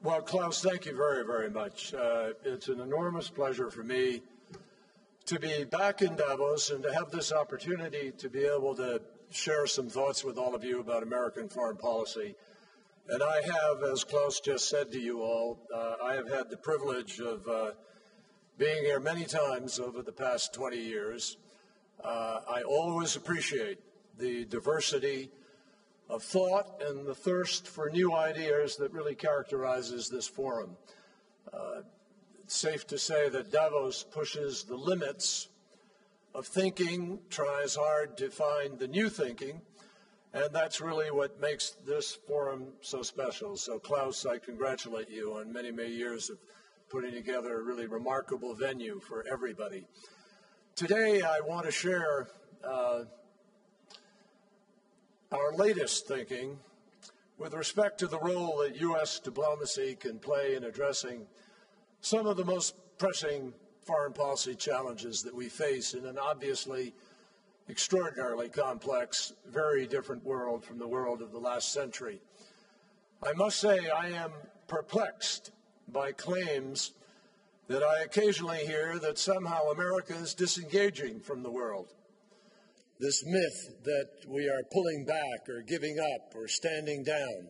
Well, Klaus, thank you very, very much. It's an enormous pleasure for me to be back in Davos and to have this opportunity to be able to share some thoughts with all of you about American foreign policy. And I have, as Klaus just said to you all, I have had the privilege of being here many times over the past 20 years. I always appreciate the diversity of thought and the thirst for new ideas that really characterizes this forum. It's safe to say that Davos pushes the limits of thinking, tries hard to find the new thinking, and that's really what makes this forum so special. So, Klaus, I congratulate you on many, many years of putting together a really remarkable venue for everybody. Today, I want to share our latest thinking with respect to the role that U.S. diplomacy can play in addressing some of the most pressing foreign policy challenges that we face in an obviously extraordinarily complex, very different world from the world of the last century. I must say I am perplexed by claims that I occasionally hear that somehow America is disengaging from the world. This myth that we are pulling back or giving up or standing down.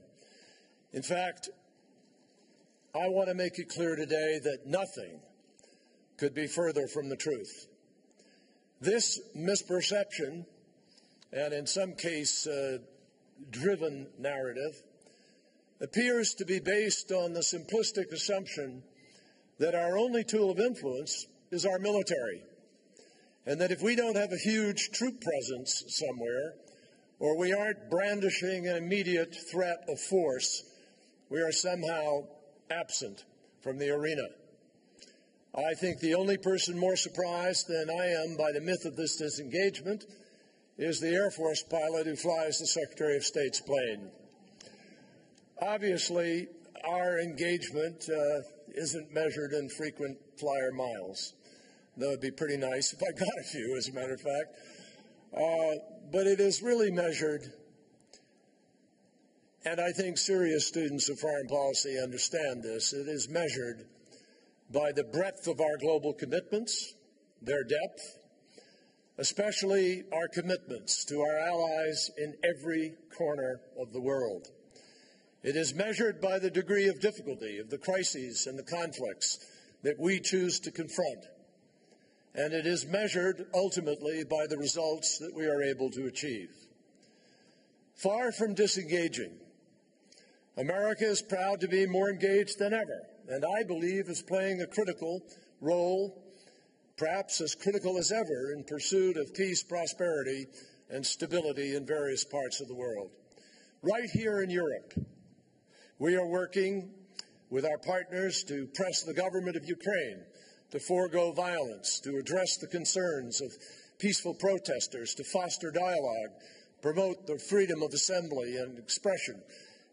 In fact, I want to make it clear today that nothing could be further from the truth. This misperception, and in some case driven narrative, appears to be based on the simplistic assumption that our only tool of influence is our military, and that if we don't have a huge troop presence somewhere, or we aren't brandishing an immediate threat of force, we are somehow absent from the arena. I think the only person more surprised than I am by the myth of this disengagement is the Air Force pilot who flies the Secretary of State's plane. Obviously, our engagement isn't measured in frequent flyer miles. That would be pretty nice if I got a few, as a matter of fact. But it is really measured, and I think serious students of foreign policy understand this, it is measured by the breadth of our global commitments, their depth, especially our commitments to our allies in every corner of the world. It is measured by the degree of difficulty of the crises and the conflicts that we choose to confront. And it is measured ultimately by the results that we are able to achieve. Far from disengaging, America is proud to be more engaged than ever, and I believe is playing a critical role, perhaps as critical as ever, in pursuit of peace, prosperity, and stability in various parts of the world. Right here in Europe, we are working with our partners to press the government of Ukraine to forego violence, to address the concerns of peaceful protesters, to foster dialogue, promote the freedom of assembly and expression.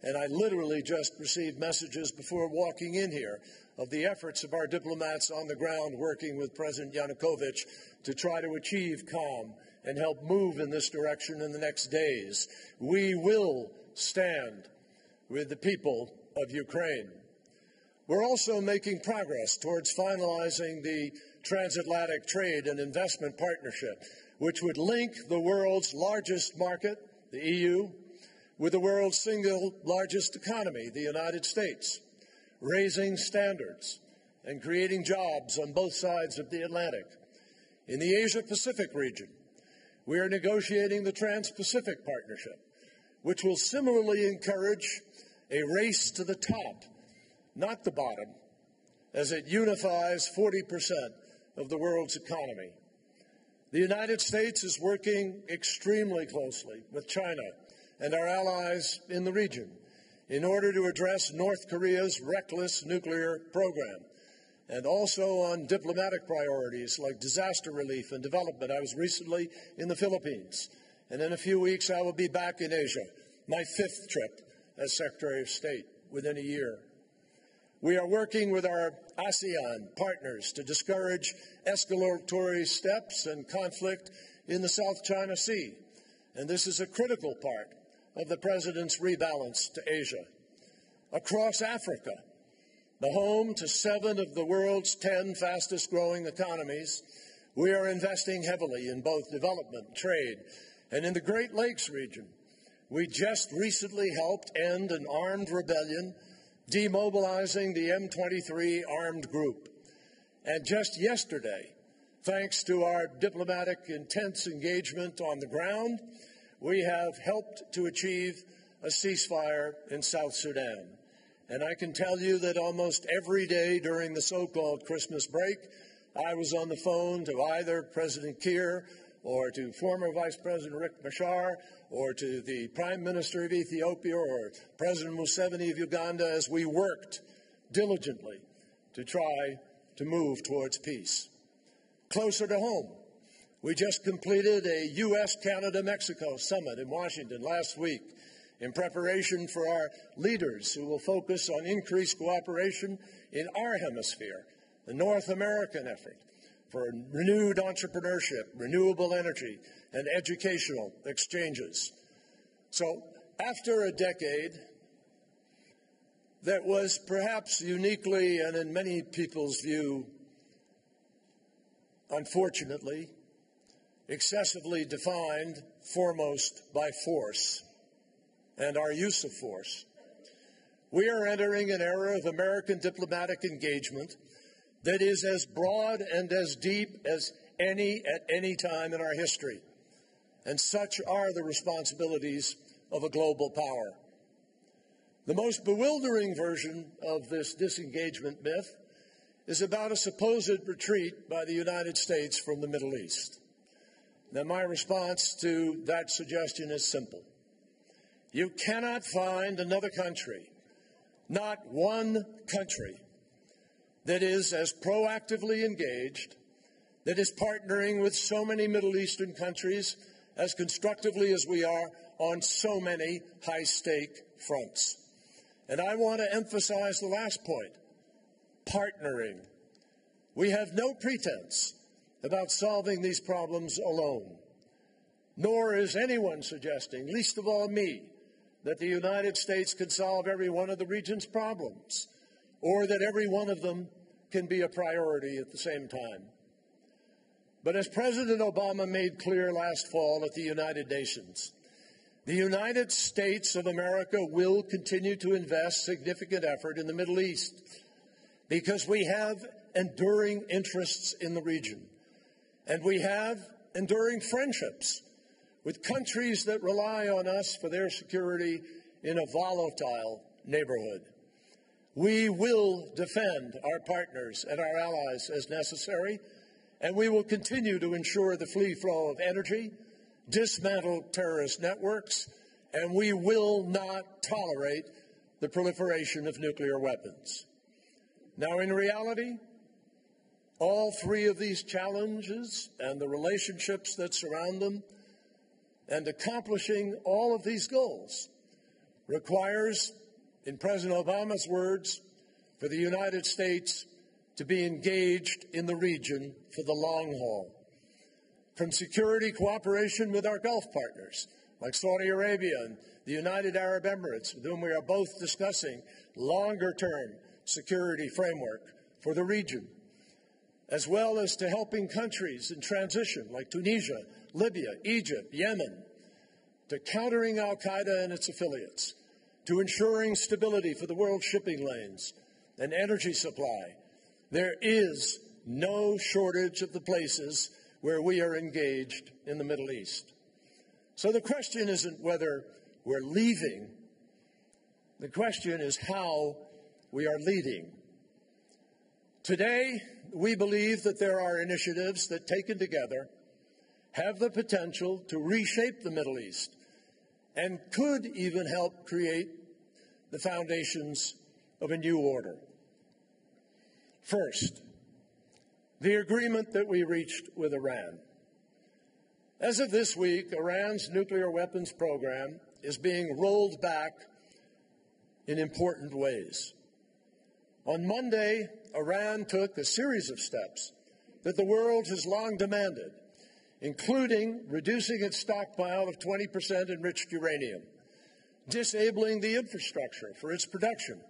And I literally just received messages before walking in here of the efforts of our diplomats on the ground working with President Yanukovych to try to achieve calm and help move in this direction in the next days. We will stand with the people of Ukraine. We're also making progress towards finalizing the Transatlantic Trade and Investment Partnership, which would link the world's largest market, the EU, with the world's single largest economy, the United States, raising standards and creating jobs on both sides of the Atlantic. In the Asia-Pacific region, we are negotiating the Trans-Pacific Partnership, which will similarly encourage a race to the top, not the bottom, as it unifies 40% of the world's economy. The United States is working extremely closely with China and our allies in the region in order to address North Korea's reckless nuclear program, and also on diplomatic priorities like disaster relief and development. I was recently in the Philippines, and in a few weeks I will be back in Asia, my 5th trip as Secretary of State within a year. We are working with our ASEAN partners to discourage escalatory steps and conflict in the South China Sea, and this is a critical part of the President's rebalance to Asia. Across Africa, the home to 7 of the world's 10 fastest-growing economies, we are investing heavily in both development, trade, and in the Great Lakes region. We just recently helped end an armed rebellion, demobilizing the M23 armed group. And just yesterday, thanks to our diplomatic intense engagement on the ground, we have helped to achieve a ceasefire in South Sudan. And I can tell you that almost every day during the so-called Christmas break, I was on the phone to either President Kiir or to former Vice President Riek Machar or to the Prime Minister of Ethiopia or President Museveni of Uganda as we worked diligently to try to move towards peace. Closer to home, we just completed a U.S.-Canada-Mexico summit in Washington last week in preparation for our leaders who will focus on increased cooperation in our hemisphere, the North American effort for renewed entrepreneurship, renewable energy, and educational exchanges. So after a decade that was perhaps uniquely and in many people's view, unfortunately, excessively defined foremost by force and our use of force, we are entering an era of American diplomatic engagement that is as broad and as deep as any at any time in our history. And such are the responsibilities of a global power. The most bewildering version of this disengagement myth is about a supposed retreat by the United States from the Middle East. Now, my response to that suggestion is simple. You cannot find another country, not one country, that is as proactively engaged, that is partnering with so many Middle Eastern countries as constructively as we are on so many high-stake fronts. And I want to emphasize the last point, partnering. We have no pretense about solving these problems alone, nor is anyone suggesting, least of all me, that the United States can solve every one of the region's problems, or that every one of them can be a priority at the same time. But as President Obama made clear last fall at the United Nations, the United States of America will continue to invest significant effort in the Middle East because we have enduring interests in the region, and we have enduring friendships with countries that rely on us for their security in a volatile neighborhood. We will defend our partners and our allies as necessary, and we will continue to ensure the free flow of energy, dismantle terrorist networks, and we will not tolerate the proliferation of nuclear weapons. Now, in reality, all three of these challenges and the relationships that surround them and accomplishing all of these goals requires, in President Obama's words, for the United States to be engaged in the region for the long haul. From security cooperation with our Gulf partners, like Saudi Arabia and the United Arab Emirates, with whom we are both discussing longer-term security framework for the region, as well as to helping countries in transition like Tunisia, Libya, Egypt, Yemen, to countering al-Qaeda and its affiliates, to ensuring stability for the world shipping lanes and energy supply. There is no shortage of the places where we are engaged in the Middle East. So the question isn't whether we're leaving. The question is how we are leading. Today, we believe that there are initiatives that, taken together, have the potential to reshape the Middle East and could even help create the foundations of a new order. First, the agreement that we reached with Iran. As of this week, Iran's nuclear weapons program is being rolled back in important ways. On Monday, Iran took a series of steps that the world has long demanded, including reducing its stockpile of 20% enriched uranium, disabling the infrastructure for its production,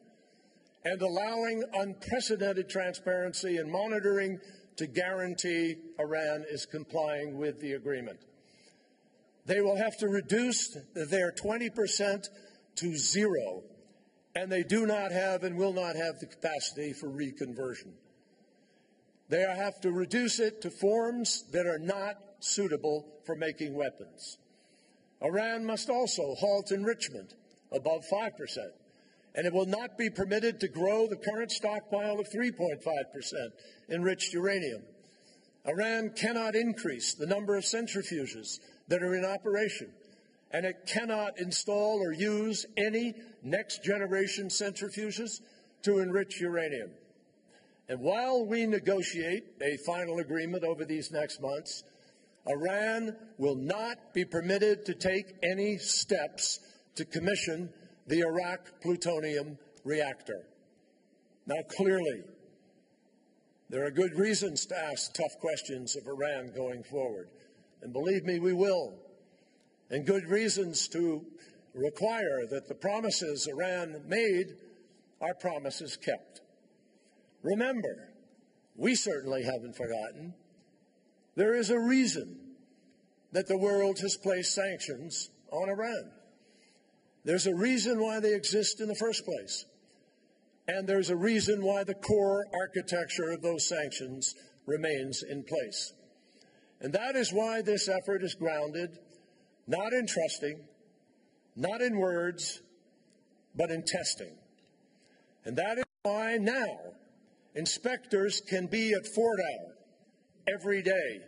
and allowing unprecedented transparency and monitoring to guarantee Iran is complying with the agreement. They will have to reduce their 20% to zero, and they do not have and will not have the capacity for reconversion. They have to reduce it to forms that are not suitable for making weapons. Iran must also halt enrichment above 5%, and it will not be permitted to grow the current stockpile of 3.5% enriched uranium. Iran cannot increase the number of centrifuges that are in operation, and it cannot install or use any next-generation centrifuges to enrich uranium. And while we negotiate a final agreement over these next months, Iran will not be permitted to take any steps to commission the Arak plutonium reactor. Now, clearly, there are good reasons to ask tough questions of Iran going forward. And believe me, we will. And good reasons to require that the promises Iran made are promises kept. Remember, we certainly haven't forgotten, there is a reason that the world has placed sanctions on Iran. There's a reason why they exist in the first place. And there's a reason why the core architecture of those sanctions remains in place. And that is why this effort is grounded not in trusting, not in words, but in testing. And that is why now inspectors can be at Fordow every day.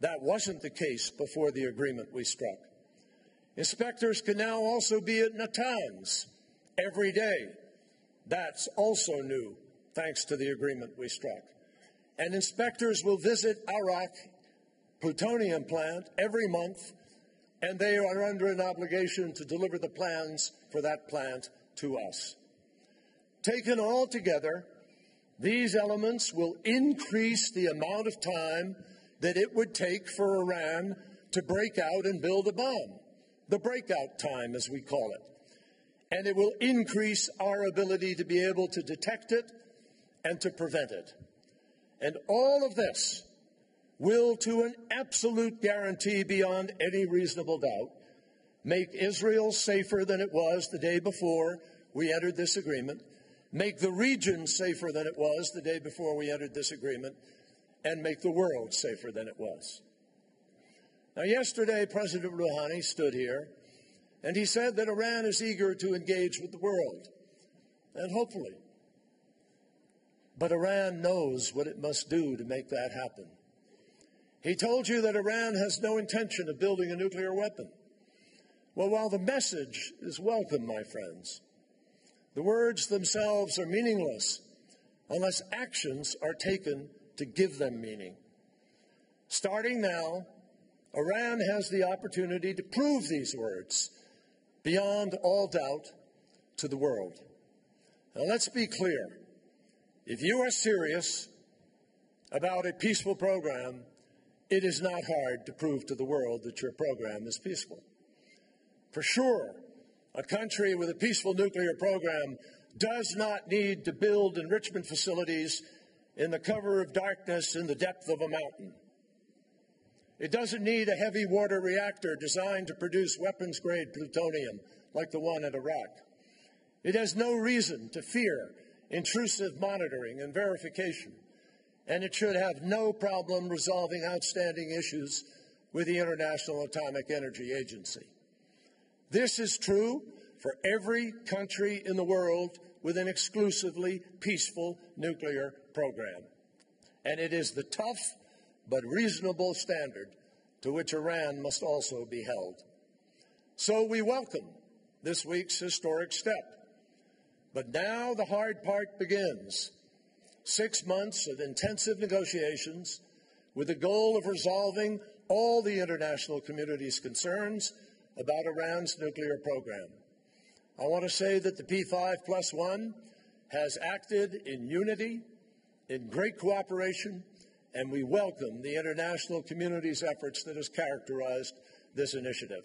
That wasn't the case before the agreement we struck. Inspectors can now also be at Natanz every day. That's also new, thanks to the agreement we struck. And inspectors will visit Arak plutonium plant every month, and they are under an obligation to deliver the plans for that plant to us. Taken all together, these elements will increase the amount of time that it would take for Iran to break out and build a bomb, the breakout time, as we call it. And it will increase our ability to be able to detect it and to prevent it. And all of this will, to an absolute guarantee beyond any reasonable doubt, make Israel safer than it was the day before we entered this agreement, make the region safer than it was the day before we entered this agreement, and make the world safer than it was. Now, yesterday, President Rouhani stood here, and he said that Iran is eager to engage with the world, and hopefully. But Iran knows what it must do to make that happen. He told you that Iran has no intention of building a nuclear weapon. Well, while the message is welcome, my friends, the words themselves are meaningless unless actions are taken to give them meaning. Starting now, Iran has the opportunity to prove these words beyond all doubt to the world. Now, let's be clear. If you are serious about a peaceful program, it is not hard to prove to the world that your program is peaceful. For sure, a country with a peaceful nuclear program does not need to build enrichment facilities in the cover of darkness in the depth of a mountain. It doesn't need a heavy water reactor designed to produce weapons-grade plutonium like the one at Arak. It has no reason to fear intrusive monitoring and verification, and it should have no problem resolving outstanding issues with the International Atomic Energy Agency. This is true for every country in the world with an exclusively peaceful nuclear program. And it is the tough but reasonable standard to which Iran must also be held. So we welcome this week's historic step. But now the hard part begins. 6 months of intensive negotiations with the goal of resolving all the international community's concerns about Iran's nuclear program. I want to say that the P5+1 has acted in unity, in great cooperation, and we welcome the international community's efforts that has characterized this initiative.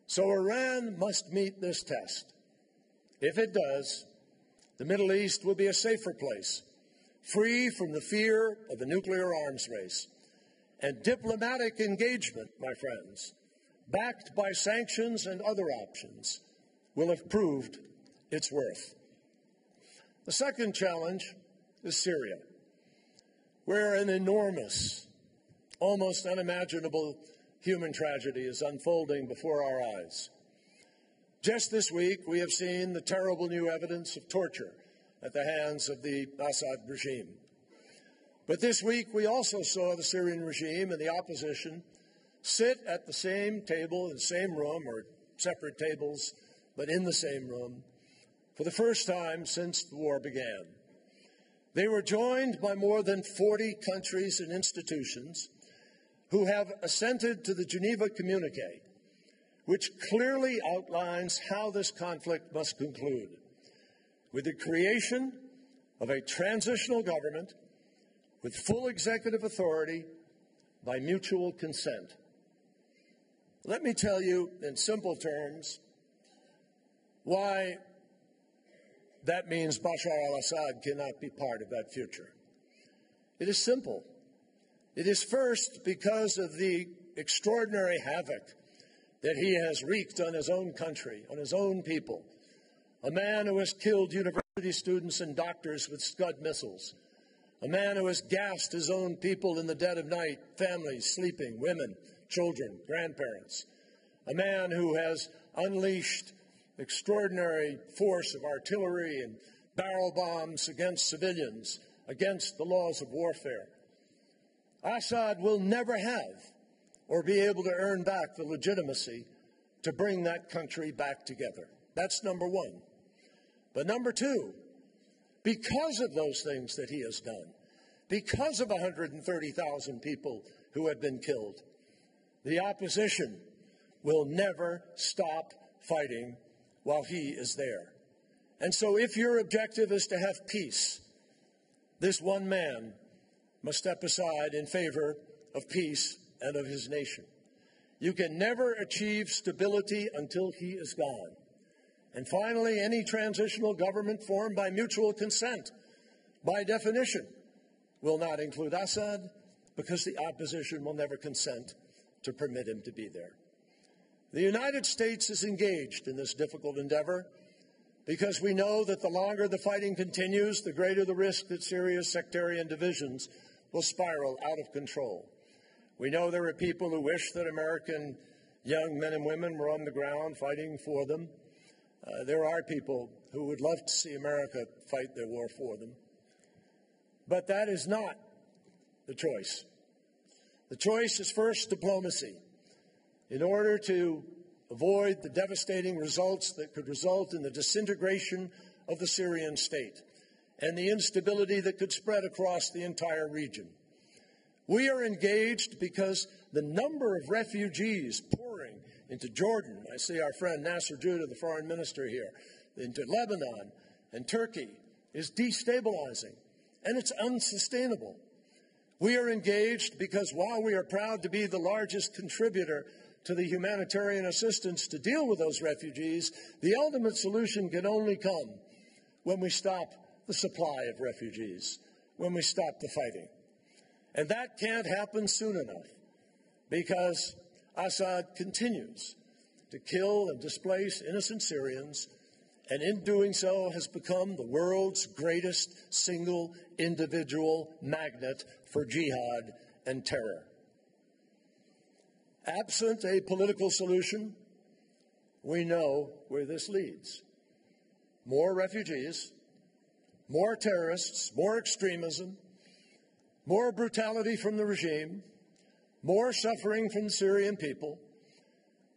So Iran must meet this test. If it does, The Middle East will be a safer place, free from the fear of a nuclear arms race. And diplomatic engagement, my friends, backed by sanctions and other options, will have proved its worth. The second challenge is Syria, where an enormous, almost unimaginable human tragedy is unfolding before our eyes. Just this week, we have seen the terrible new evidence of torture at the hands of the Assad regime. But this week, we also saw the Syrian regime and the opposition sit at the same table in the same room, or separate tables, but in the same room, for the first time since the war began. They were joined by more than 40 countries and institutions who have assented to the Geneva Communiqué, which clearly outlines how this conflict must conclude, with the creation of a transitional government with full executive authority by mutual consent. Let me tell you in simple terms why that means Bashar al-Assad cannot be part of that future. It is simple. It is first because of the extraordinary havoc that he has wreaked on his own country, on his own people. A man who has killed university students and doctors with Scud missiles. A man who has gassed his own people in the dead of night, families sleeping, women, children, grandparents. A man who has unleashed extraordinary force of artillery and barrel bombs against civilians, against the laws of warfare. Assad will never have or be able to earn back the legitimacy to bring that country back together. That's number one. But number two, because of those things that he has done, because of 130,000 people who have been killed, the opposition will never stop fighting while he is there. And so if your objective is to have peace, this one man must step aside in favor of peace and of his nation. You can never achieve stability until he is gone. And finally, any transitional government formed by mutual consent, by definition, will not include Assad, because the opposition will never consent to permit him to be there. The United States is engaged in this difficult endeavor because we know that the longer the fighting continues, the greater the risk that Syria's sectarian divisions will spiral out of control. We know there are people who wish that American young men and women were on the ground fighting for them. There are people who would love to see America fight their war for them. But that is not the choice. The choice is first diplomacy, in order to avoid the devastating results that could result in the disintegration of the Syrian state and the instability that could spread across the entire region. We are engaged because the number of refugees pouring into Jordan, I see our friend Nasser Judeh, the foreign minister here, into Lebanon and Turkey, is destabilizing, and it's unsustainable. We are engaged because while we are proud to be the largest contributor to the humanitarian assistance to deal with those refugees, the ultimate solution can only come when we stop the supply of refugees, when we stop the fighting. And that can't happen soon enough, because Assad continues to kill and displace innocent Syrians, and in doing so has become the world's greatest single individual magnet for jihad and terror. Absent a political solution, we know where this leads. More refugees, more terrorists, more extremism, more brutality from the regime, more suffering from the Syrian people,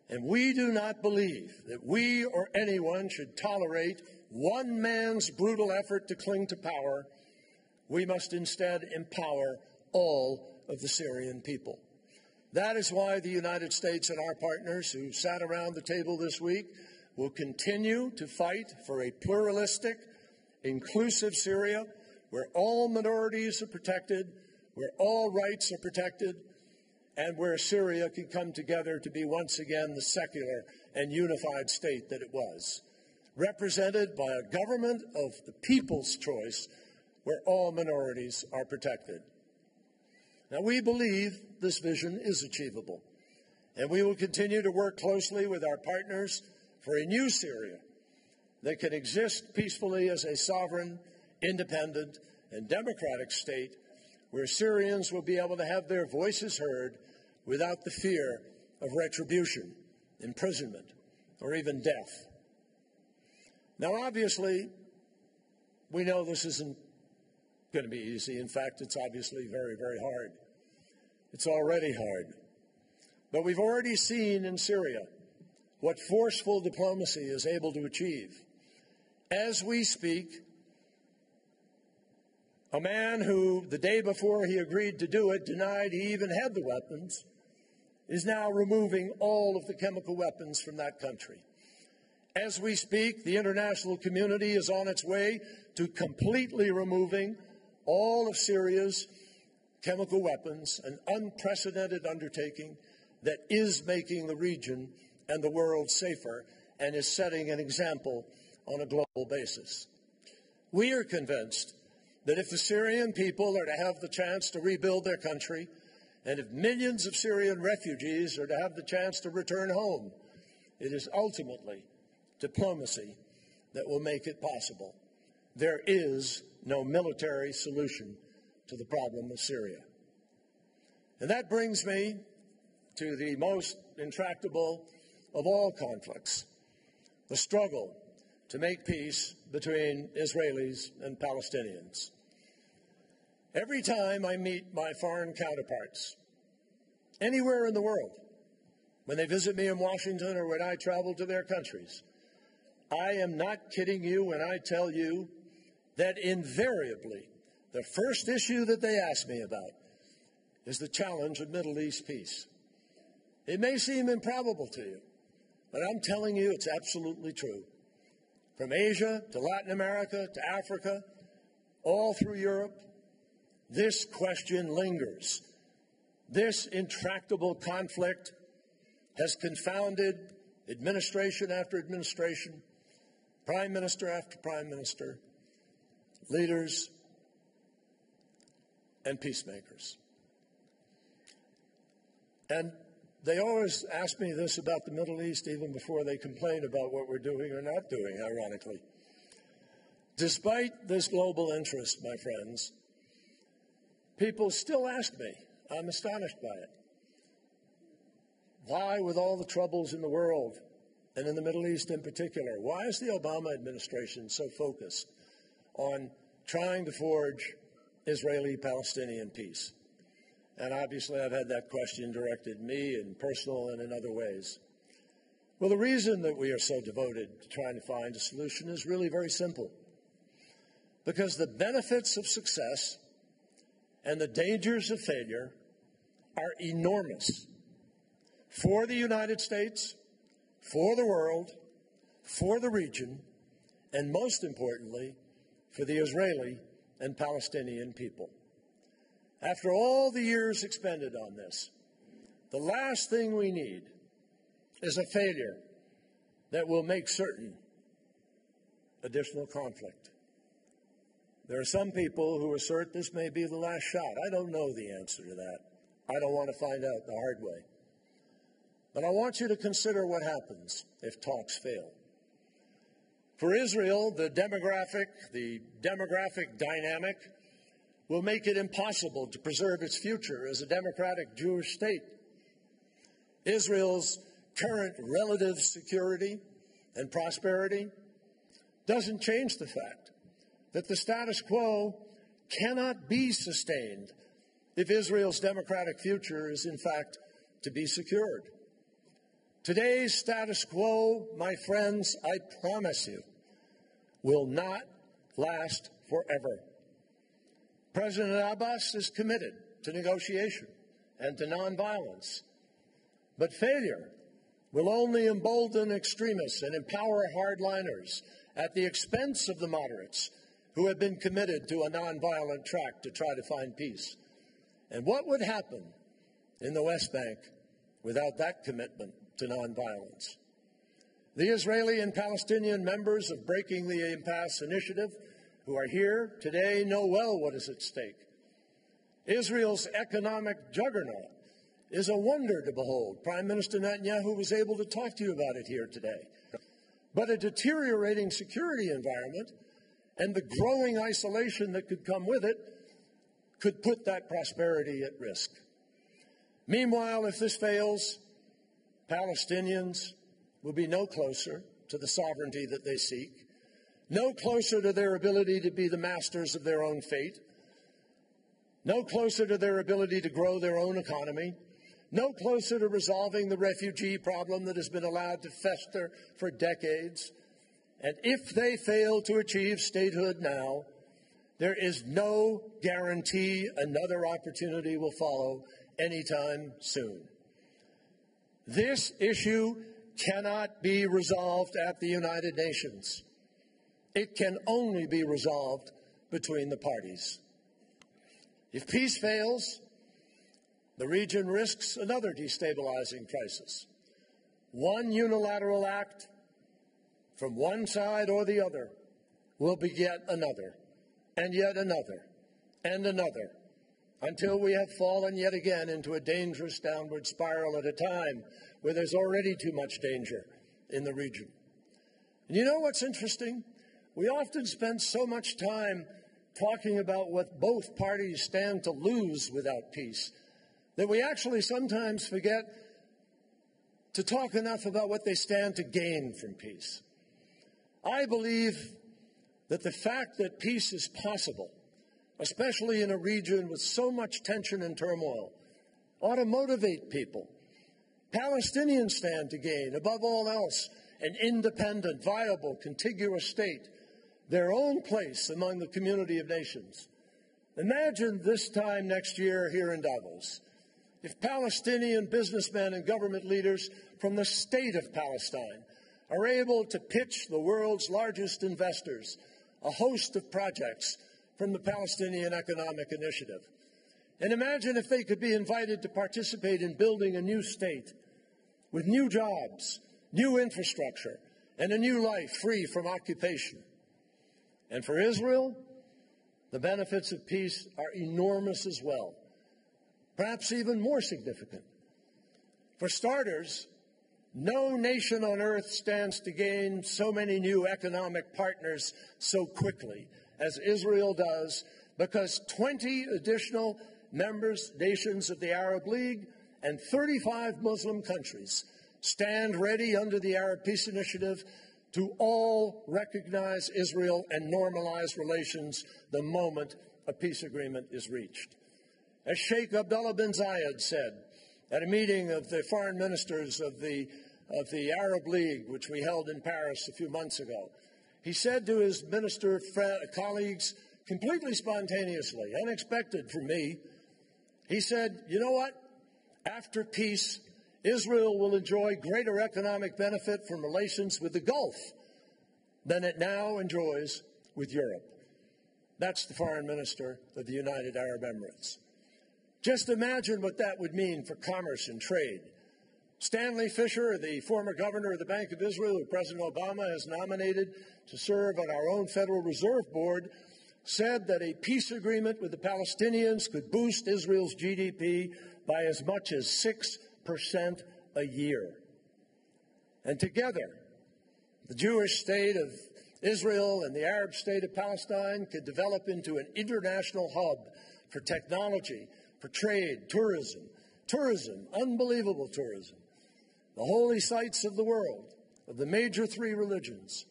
and we do not believe that we or anyone should tolerate one man's brutal effort to cling to power. We must instead empower all of the Syrian people. That is why the United States and our partners who sat around the table this week will continue to fight for a pluralistic, inclusive Syria where all minorities are protected, where all rights are protected, and where Syria can come together to be once again the secular and unified state that it was. represented by a government of the people's choice where all minorities are protected. Now, we believe this vision is achievable, and we will continue to work closely with our partners for a new Syria that can exist peacefully as a sovereign, independent, and democratic state where Syrians will be able to have their voices heard without the fear of retribution, imprisonment, or even death. Now, obviously, we know this isn't going to be easy. In fact, it's obviously very, very hard. It's already hard. But we've already seen in Syria what forceful diplomacy is able to achieve. As we speak, a man who, the day before he agreed to do it, denied he even had the weapons, is now removing all of the chemical weapons from that country. As we speak, the international community is on its way to completely removing all of Syria's chemical weapons, an unprecedented undertaking that is making the region and the world safer and is setting an example on a global basis. We are convinced that if the Syrian people are to have the chance to rebuild their country, and if millions of Syrian refugees are to have the chance to return home, it is ultimately diplomacy that will make it possible. There is no military solution to the problem of Syria. And that brings me to the most intractable of all conflicts, the struggle to make peace between Israelis and Palestinians. Every time I meet my foreign counterparts, anywhere in the world, when they visit me in Washington or when I travel to their countries, I am not kidding you when I tell you that invariably the first issue that they ask me about is the challenge of Middle East peace. It may seem improbable to you, but I'm telling you it's absolutely true. From Asia to Latin America to Africa, all through Europe, this question lingers. This intractable conflict has confounded administration after administration, prime minister after prime minister, leaders, and peacemakers. And they always ask me this about the Middle East even before they complain about what we're doing or not doing, ironically. Despite this global interest, my friends, people still ask me, I'm astonished by it, why, with all the troubles in the world, and in the Middle East in particular, why is the Obama administration so focused on trying to forge Israeli-Palestinian peace? And obviously I've had that question directed at me in personal and in other ways. Well, the reason that we are so devoted to trying to find a solution is really very simple. Because the benefits of success and the dangers of failure are enormous for the United States, for the world, for the region, and most importantly, for the Israeli and Palestinian people. After all the years expended on this, the last thing we need is a failure that will make certain additional conflict. There are some people who assert this may be the last shot. I don't know the answer to that. I don't want to find out the hard way. But I want you to consider what happens if talks fail. For Israel, the demographic dynamic will make it impossible to preserve its future as a democratic Jewish state. Israel's current relative security and prosperity doesn't change the fact that the status quo cannot be sustained if Israel's democratic future is, in fact, to be secured. Today's status quo, my friends, I promise you, will not last forever. President Abbas is committed to negotiation and to nonviolence. But failure will only embolden extremists and empower hardliners at the expense of the moderates who have been committed to a nonviolent track to try to find peace. And what would happen in the West Bank without that commitment to nonviolence? The Israeli and Palestinian members of Breaking the Impasse Initiative who are here today know well what is at stake. Israel's economic juggernaut is a wonder to behold. Prime Minister Netanyahu was able to talk to you about it here today. But a deteriorating security environment and the growing isolation that could come with it could put that prosperity at risk. Meanwhile, if this fails, Palestinians will be no closer to the sovereignty that they seek, no closer to their ability to be the masters of their own fate, no closer to their ability to grow their own economy, no closer to resolving the refugee problem that has been allowed to fester for decades. And if they fail to achieve statehood now, there is no guarantee another opportunity will follow anytime soon. This issue cannot be resolved at the United Nations. It can only be resolved between the parties. If peace fails, the region risks another destabilizing crisis. One unilateral act from one side or the other will beget another, and yet another, and another, until we have fallen yet again into a dangerous downward spiral at a time where there's already too much danger in the region. And you know what's interesting? We often spend so much time talking about what both parties stand to lose without peace that we actually sometimes forget to talk enough about what they stand to gain from peace. I believe that the fact that peace is possible, especially in a region with so much tension and turmoil, ought to motivate people. Palestinians stand to gain, above all else, an independent, viable, contiguous state, their own place among the community of nations. Imagine this time next year here in Davos, if Palestinian businessmen and government leaders from the state of Palestine are able to pitch the world's largest investors a host of projects from the Palestinian Economic Initiative. And imagine if they could be invited to participate in building a new state with new jobs, new infrastructure, and a new life free from occupation. And for Israel, the benefits of peace are enormous as well, perhaps even more significant. For starters, no nation on earth stands to gain so many new economic partners so quickly as Israel does, because 20 additional nations of the Arab League and 35 Muslim countries stand ready under the Arab Peace Initiative to all recognize Israel and normalize relations the moment a peace agreement is reached. As Sheikh Abdullah bin Zayed said at a meeting of the foreign ministers of the Arab League, which we held in Paris a few months ago, he said to his minister colleagues, completely spontaneously, unexpected for me, he said, you know what? After peace, Israel will enjoy greater economic benefit from relations with the Gulf than it now enjoys with Europe. That's the foreign minister of the United Arab Emirates. Just imagine what that would mean for commerce and trade. Stanley Fischer, the former governor of the Bank of Israel, who President Obama has nominated to serve on our own Federal Reserve Board, said that a peace agreement with the Palestinians could boost Israel's GDP by as much as 6% a year. And together, the Jewish state of Israel and the Arab state of Palestine could develop into an international hub for technology, for trade, tourism, unbelievable tourism, the holy sites of the world, of the major three religions.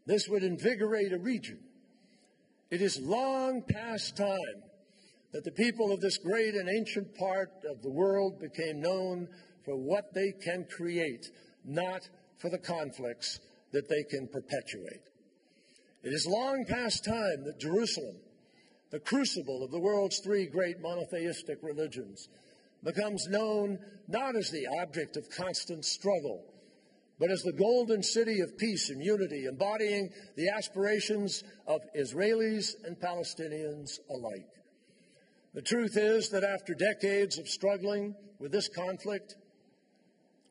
This would invigorate a region. It is long past time that the people of this great and ancient part of the world became known for what they can create, not for the conflicts that they can perpetuate. It is long past time that Jerusalem, the crucible of the world's three great monotheistic religions, becomes known not as the object of constant struggle, but as the golden city of peace and unity, embodying the aspirations of Israelis and Palestinians alike. The truth is that after decades of struggling with this conflict,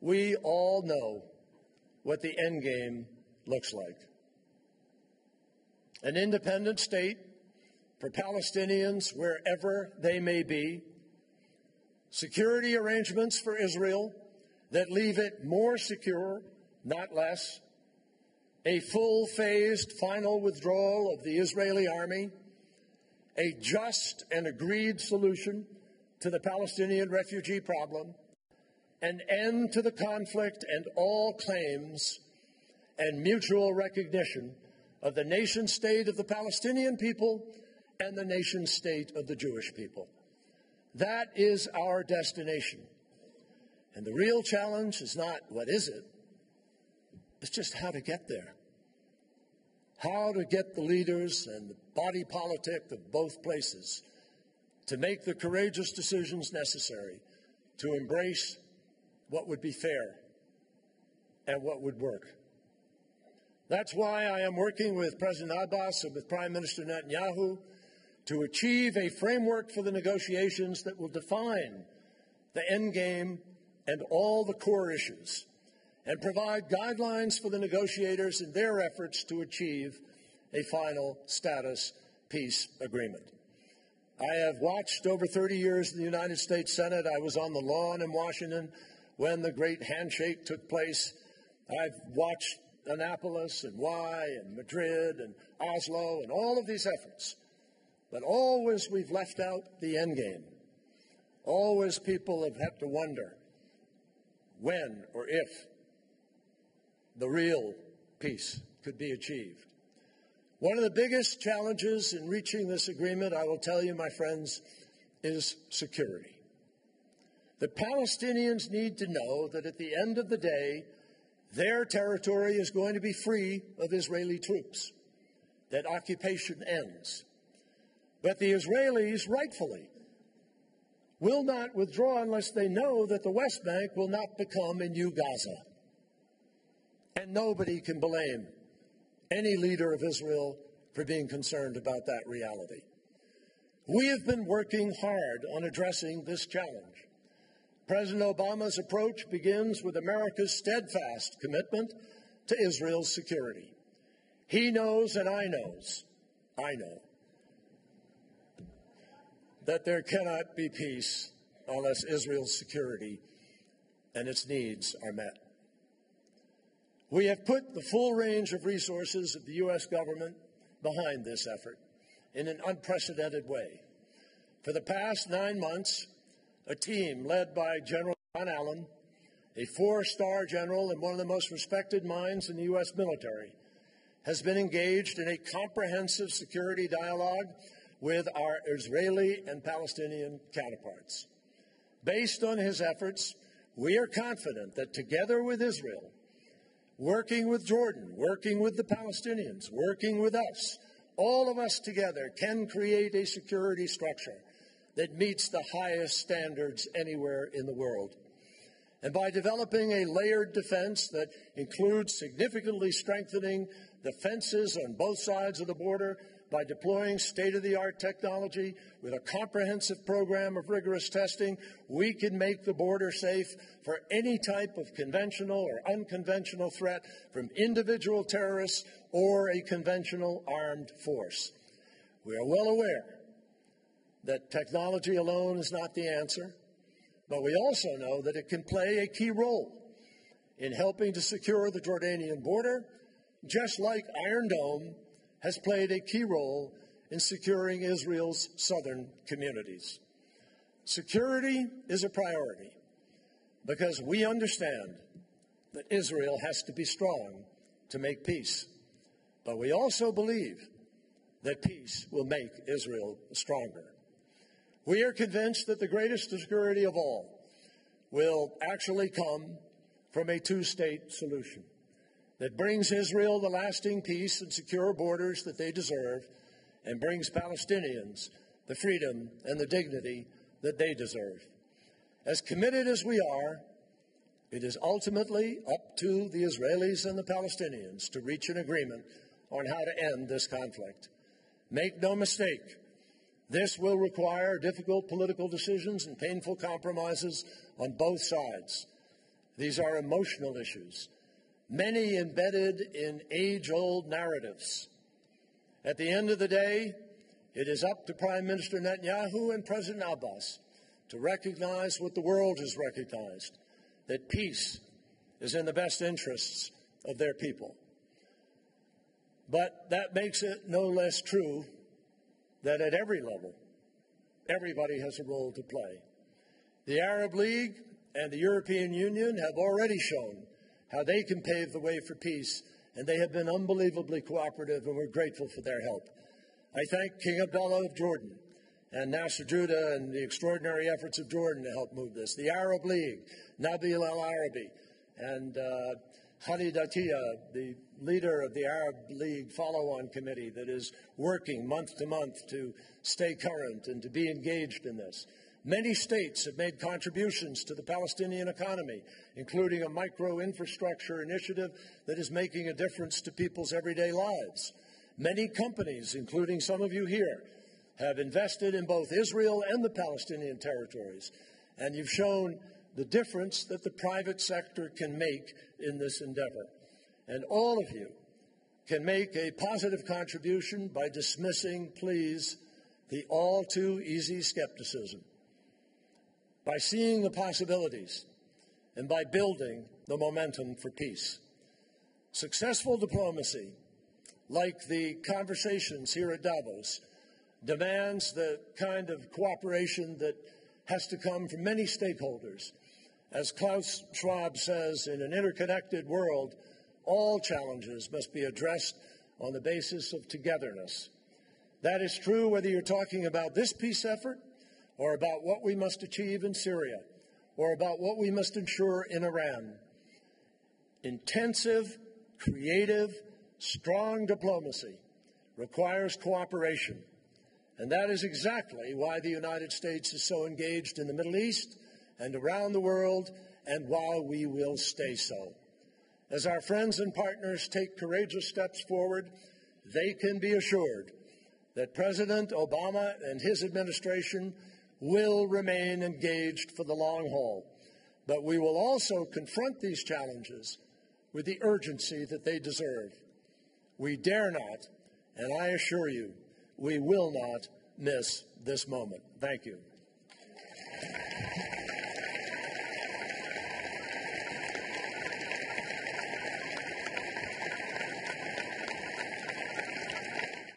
we all know what the end game looks like. An independent state for Palestinians wherever they may be, security arrangements for Israel that leave it more secure, not less, a full-phased final withdrawal of the Israeli army, a just and agreed solution to the Palestinian refugee problem, an end to the conflict and all claims, and mutual recognition of the nation-state of the Palestinian people and the nation-state of the Jewish people. That is our destination. And the real challenge is not what is it, it's just how to get there. How to get the leaders and the body politic of both places to make the courageous decisions necessary to embrace what would be fair and what would work. That's why I am working with President Abbas and with Prime Minister Netanyahu to achieve a framework for the negotiations that will define the end game and all the core issues, and provide guidelines for the negotiators in their efforts to achieve a final status peace agreement. I have watched over 30 years in the United States Senate. I was on the lawn in Washington when the great handshake took place. I've watched Annapolis and and Madrid and Oslo and all of these efforts. But always we've left out the end game. Always people have had to wonder when or if the real peace could be achieved. One of the biggest challenges in reaching this agreement, I will tell you, my friends, is security. The Palestinians need to know that at the end of the day, their territory is going to be free of Israeli troops, that occupation ends. But the Israelis, rightfully, will not withdraw unless they know that the West Bank will not become a new Gaza. And nobody can blame any leader of Israel for being concerned about that reality. We have been working hard on addressing this challenge. President Obama's approach begins with America's steadfast commitment to Israel's security. He knows and I know, that there cannot be peace unless Israel's security and its needs are met. We have put the full range of resources of the U.S. government behind this effort in an unprecedented way. For the past 9 months, a team led by General John Allen, a 4-star general and one of the most respected minds in the U.S. military, has been engaged in a comprehensive security dialogue with our Israeli and Palestinian counterparts. Based on his efforts, we are confident that together with Israel, working with Jordan, working with the Palestinians, working with us, all of us together can create a security structure that meets the highest standards anywhere in the world. And by developing a layered defense that includes significantly strengthening the fences on both sides of the border, by deploying state-of-the-art technology with a comprehensive program of rigorous testing, we can make the border safe for any type of conventional or unconventional threat from individual terrorists or a conventional armed force. We are well aware that technology alone is not the answer, but we also know that it can play a key role in helping to secure the Jordanian border, just like Iron Dome has played a key role in securing Israel's southern communities. Security is a priority because we understand that Israel has to be strong to make peace. But we also believe that peace will make Israel stronger. We are convinced that the greatest security of all will actually come from a two-state solution that brings Israel the lasting peace and secure borders that they deserve, and brings Palestinians the freedom and the dignity that they deserve. As committed as we are, it is ultimately up to the Israelis and the Palestinians to reach an agreement on how to end this conflict. Make no mistake, this will require difficult political decisions and painful compromises on both sides. These are emotional issues. many embedded in age-old narratives. At the end of the day, it is up to Prime Minister Netanyahu and President Abbas to recognize what the world has recognized, that peace is in the best interests of their people. But that makes it no less true that at every level, everybody has a role to play. The Arab League and the European Union have already shown how they can pave the way for peace, and they have been unbelievably cooperative, and we're grateful for their help. I thank King Abdullah of Jordan and Nasser Judah and the extraordinary efforts of Jordan to help move this. The Arab League, Nabil al-Arabi, and Khalid Atiyah, the leader of the Arab League follow-on committee that is working month to month to stay current and to be engaged in this. Many states have made contributions to the Palestinian economy, including a micro-infrastructure initiative that is making a difference to people's everyday lives. Many companies, including some of you here, have invested in both Israel and the Palestinian territories, and you've shown the difference that the private sector can make in this endeavor. And all of you can make a positive contribution by dismissing, please, the all too easy skepticism, by seeing the possibilities, and by building the momentum for peace. Successful diplomacy, like the conversations here at Davos, demands the kind of cooperation that has to come from many stakeholders. As Klaus Schwab says, in an interconnected world, all challenges must be addressed on the basis of togetherness. That is true whether you're talking about this peace effort, or about what we must achieve in Syria, or about what we must ensure in Iran. Intensive, creative, strong diplomacy requires cooperation, and that is exactly why the United States is so engaged in the Middle East and around the world, and why we will stay so. As our friends and partners take courageous steps forward, they can be assured that President Obama and his administration will remain engaged for the long haul. But we will also confront these challenges with the urgency that they deserve. We dare not, and I assure you, we will not miss this moment. Thank you.